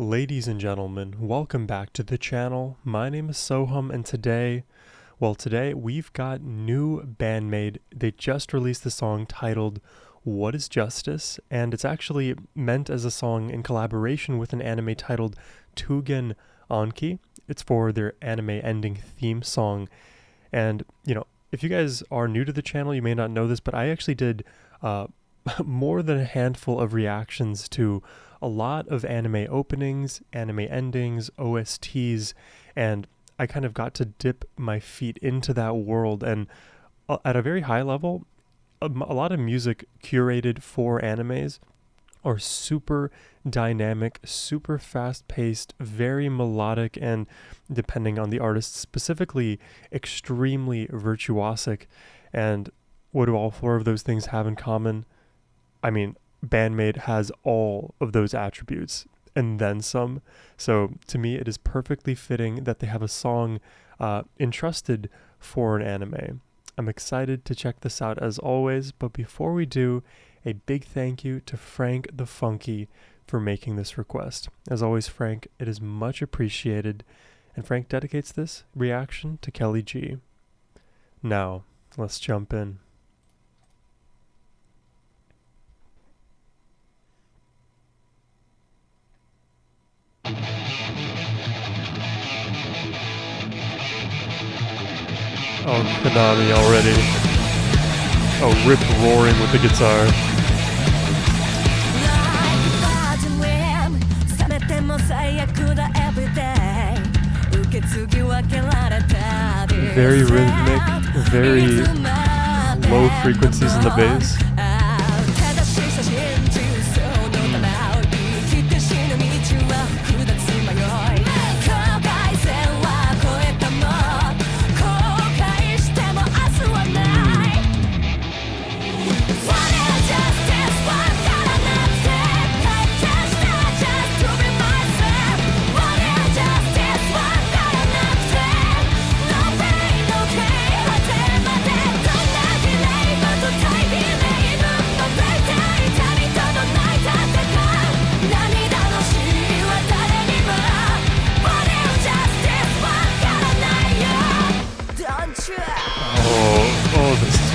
Ladies and gentlemen, welcome back to the channel. My name is Sohum, and today we've got new BAND-MAID. They just released the song titled What is Justice, and it's actually meant as a song in collaboration with an anime titled Tugen Anki. It's for their anime ending theme song. And, if you guys are new to the channel, you may not know this, but I actually did more than a handful of reactions to a lot of anime openings, anime endings, OSTs, and I kind of got to dip my feet into that world. And at a very high level, a lot of music curated for animes are super dynamic, super fast-paced, very melodic, and depending on the artist, specifically extremely virtuosic. And what do all four of those things have in common? I mean, BAND-MAID has all of those attributes and then some. So to me, it is perfectly fitting that they have a song entrusted for an anime. I'm excited to check this out as always, but before we do, a big thank you to Frank the Funky for making this request. As always, Frank, it is much appreciated, and Frank dedicates this reaction to Kelly G. Now, let's jump in. Oh, Konami already. Oh, Rip roaring with the guitar. Very rhythmic, very low frequencies in the bass.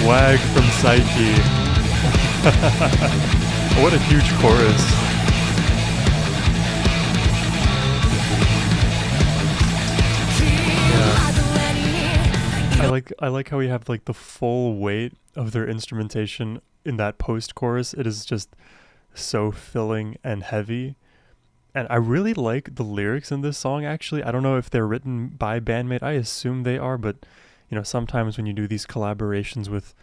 Swag from Psyche. What a huge chorus. Yeah. I like how we have like the full weight of their instrumentation in that post-chorus. It is just so filling and heavy. And I really like the lyrics in this song, actually. I don't know if they're written by BAND-MAID. I assume they are, but sometimes when you do these collaborations with,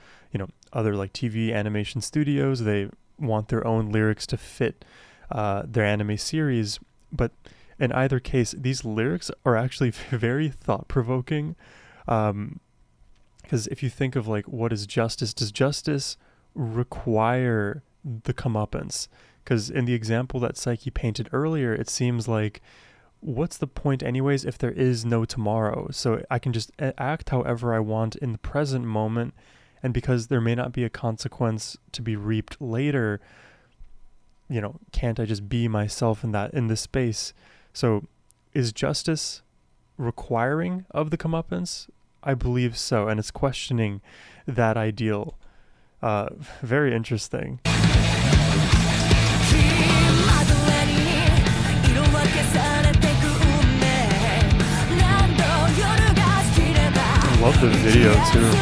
other like TV animation studios, they want their own lyrics to fit their anime series. But in either case, these lyrics are actually very thought-provoking. Because if you think of like, what is justice? Does justice require the comeuppance? Because in the example that Psyche painted earlier, it seems like, what's the point anyways if there is no tomorrow? So I can just act however I want in the present moment, and because there may not be a consequence to be reaped later, can't I just be myself in this space? So is justice requiring of the comeuppance? I believe so, and it's questioning that ideal. Very interesting. I love the video too.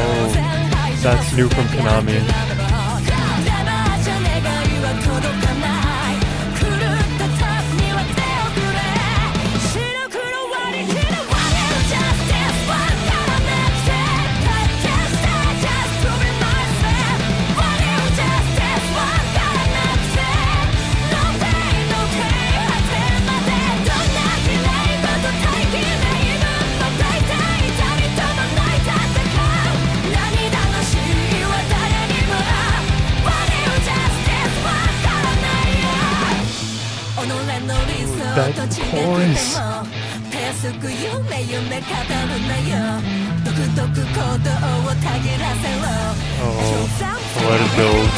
Oh, that's new from Konami. That chorus. Oh, Let it build.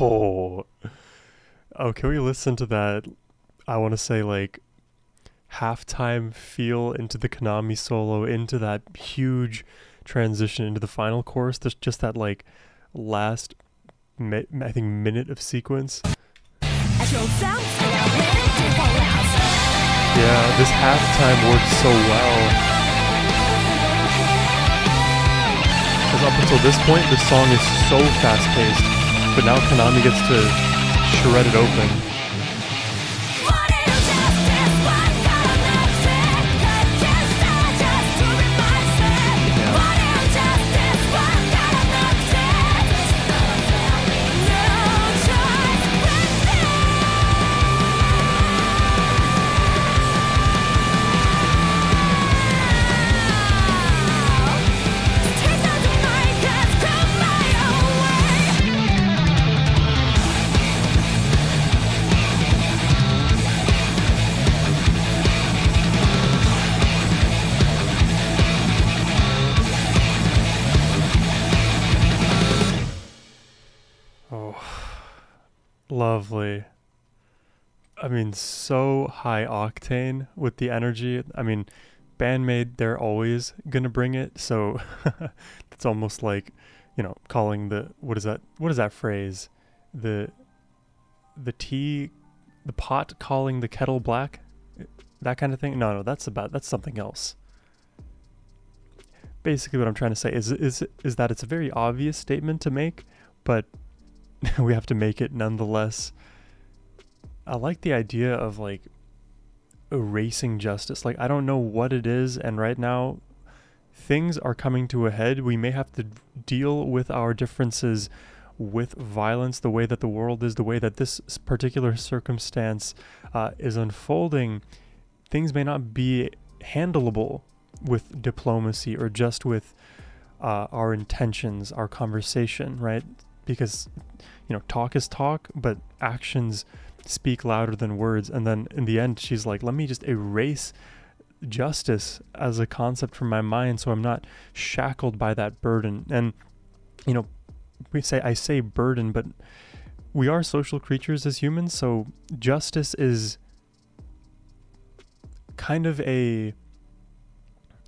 Oh, oh, can we listen to that? I want to say like halftime feel into the Konami solo, into that huge transition into the final chorus. There's just that like last, I think, minute of sequence. Yeah, this halftime works so well. Because up until this point, this song is so fast-paced, but now Konami gets to shred it open. Lovely. I mean, so high octane with the energy. I mean, BAND-MAID, they're always gonna bring it. So it's almost like, you know, calling the what is that phrase? The pot calling the kettle black, that kind of thing. No, that's something else. Basically, what I'm trying to say is that it's a very obvious statement to make, but we have to make it nonetheless. I like the idea of like erasing justice. Like, I don't know what it is, and right now things are coming to a head. We may have to deal with our differences with violence, the way that the world is, the way that this particular circumstance is unfolding. Things may not be handleable with diplomacy or just with our intentions, our conversation, right? Because, you know, talk is talk, but actions speak louder than words. And then in the end, she's like, let me just erase justice as a concept from my mind so I'm not shackled by that burden. And, you know, I say burden, but we are social creatures as humans, so justice is kind of a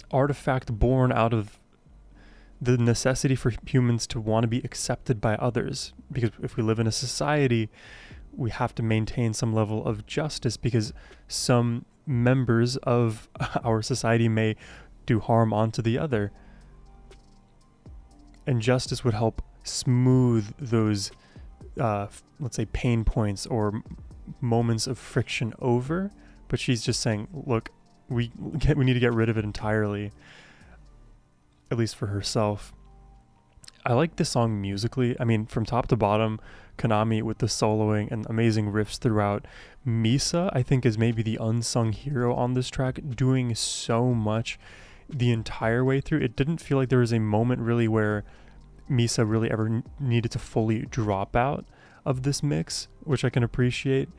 artifact born out of the necessity for humans to want to be accepted by others. Because if we live in a society, we have to maintain some level of justice because some members of our society may do harm onto the other. And justice would help smooth those, let's say, pain points or moments of friction over. But she's just saying, look, we need to get rid of it entirely, at least for herself. I like this song musically. I mean, from top to bottom, Konami with the soloing and amazing riffs throughout. Misa, I think, is maybe the unsung hero on this track, doing so much the entire way through. It didn't feel like there was a moment really where Misa really ever needed to fully drop out of this mix, which I can appreciate.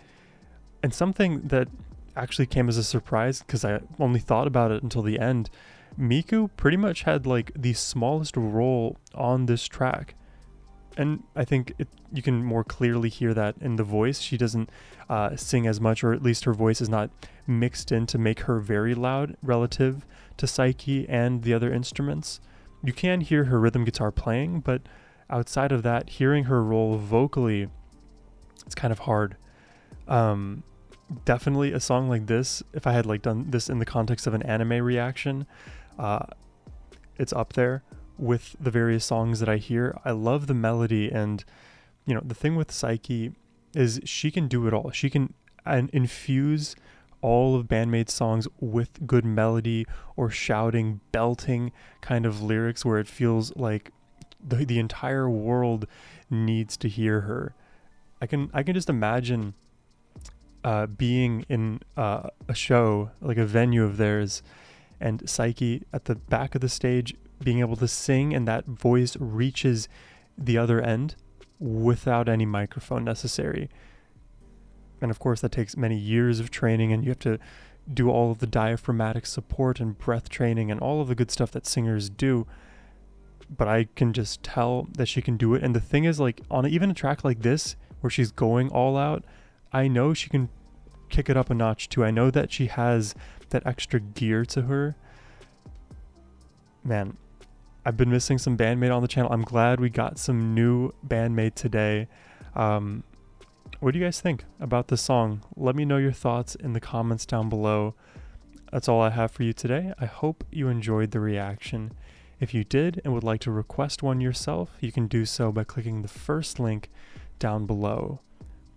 And something that actually came as a surprise, because I only thought about it until the end, Miku pretty much had like the smallest role on this track. And I think you can more clearly hear that in the voice. She doesn't sing as much, or at least her voice is not mixed in to make her very loud relative to Psyche and the other instruments. You can hear her rhythm guitar playing, but outside of that, hearing her role vocally, it's kind of hard. Definitely a song like this, if I had like done this in the context of an anime reaction, uh, it's up there with the various songs that I hear. I love the melody, and the thing with Psyche is she can do it all. She can infuse all of BAND-MAID's songs with good melody or shouting, belting kind of lyrics where it feels like the entire world needs to hear her. I can just imagine being in a show, like a venue of theirs, and Psyche at the back of the stage being able to sing, and that voice reaches the other end without any microphone necessary. And of course, that takes many years of training, and you have to do all of the diaphragmatic support and breath training and all of the good stuff that singers do. But I can just tell that she can do it. And the thing is, like, on even a track like this, where she's going all out, I know she can kick it up a notch too. I know that she has that extra gear to her. Man, I've been missing some BAND-MAID on the channel. I'm glad we got some new BAND-MAID today. What do you guys think about the song? Let me know your thoughts in the comments down below. That's all I have for you today. I hope you enjoyed the reaction. If you did and would like to request one yourself, you can do so by clicking the first link down below.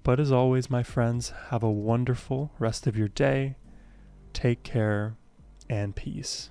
But as always, my friends, have a wonderful rest of your day. Take care and peace.